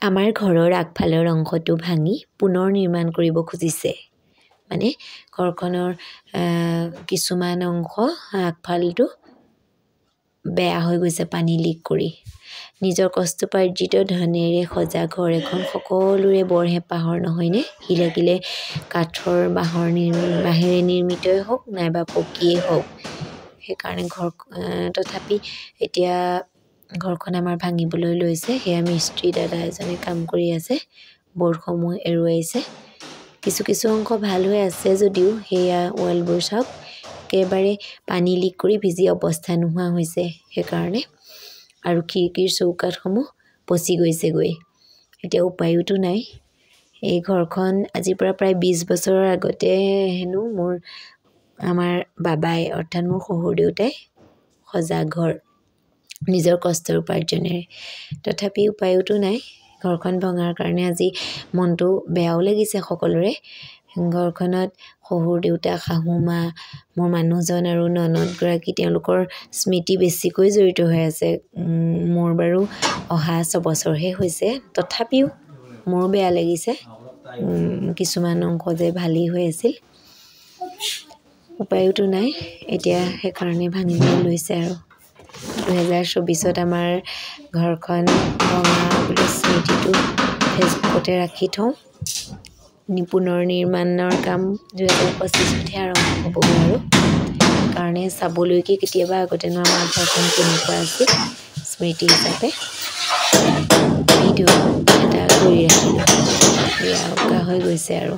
আমাৰ ঘৰৰ আগফালৰ অংশটো ভাঙি পুনৰ নিৰ্মাণ কৰিব খুজিছে মানে ঘৰখনৰ কিছুমান অংশ আগফালটো বেয়া হৈ গৈছে পানী লিক কৰি নিজৰ কষ্টপাৰ্জিত ধনেৰে সজা ঘৰ এখন সকলোৰে বৰ হেঁপাহৰ নহয়নে সি লাগিলে কাঠৰ বাঁহেৰে নিৰ্মিতই হওক নাইবা পকীয়েই হওক সেইকাৰণে তথাপি এতিয়া ঘৰখন আমাৰ ভাঙিবলৈ লৈছে সেয়া মিস্ত্ৰী দাদা এজনে কাম কৰি আছে বৰ্ডসমূহ এৰুৱাইছে কিছু অংশ ভাল হৈ আছে যদিও সেয়া ৱালবোৰ চাওক একেবাৰে পানী লিক কৰি ভিজি অৱস্থা নোহোৱা হৈছে সেইকাৰণে আৰু খিৰিকীৰ চৌকাঠসমূহ পচি গৈছেগৈ এতিয়া উপায়োতো নাই এই ঘৰখন আজিৰ পৰা প্ৰায় 20 বছৰৰ আগতে হেনো আমাৰ বাবাই অৰ্থাৎ মোৰ শহুৰ দেউতাই সজা ঘৰ নিজৰ কষ্টৰ উপাৰ্জনেৰে তথাপি উপায়োতো নাই ঘৰখন ভঙাৰ কাৰণে আজি মনটো বেয়াও লাগিছে সকলোৰে ঘৰখনত শহুৰ দেউতা শাহু মা মোৰ মানুহজন আৰু ননদগৰাকী তেওঁলোকৰ স্মৃতি বেছিকৈ জড়িত হৈ আছে মোৰ বাৰু অহা 6 বছৰহে হৈছে তথাপিও মোৰ বেয়া লাগিছে কিছুমান অংশ যে ভালেই হৈ আছিল উপায়োতো নাই এতিয়া সেইকাৰণে ভাঙিবলৈ লৈছে আৰু 2024ত আমাৰ ঘৰখন ভঙা বুলি স্মৃতিটো ফেচবুকতে ৰাখি থওঁ পুনৰ নিৰ্মাণৰ কাম 2025তহে আৰম্ভ হ'বগৈ আৰু কাৰণে চাবলৈকে কেতিয়াবা আগতেনো আমাৰ ঘৰখন কেনেকুৱা আছিল স্মৃতি হিচাপে ভিডিঅ' এটা কৰি ৰাখিলোঁ বেয়া হৈ গৈছে আৰু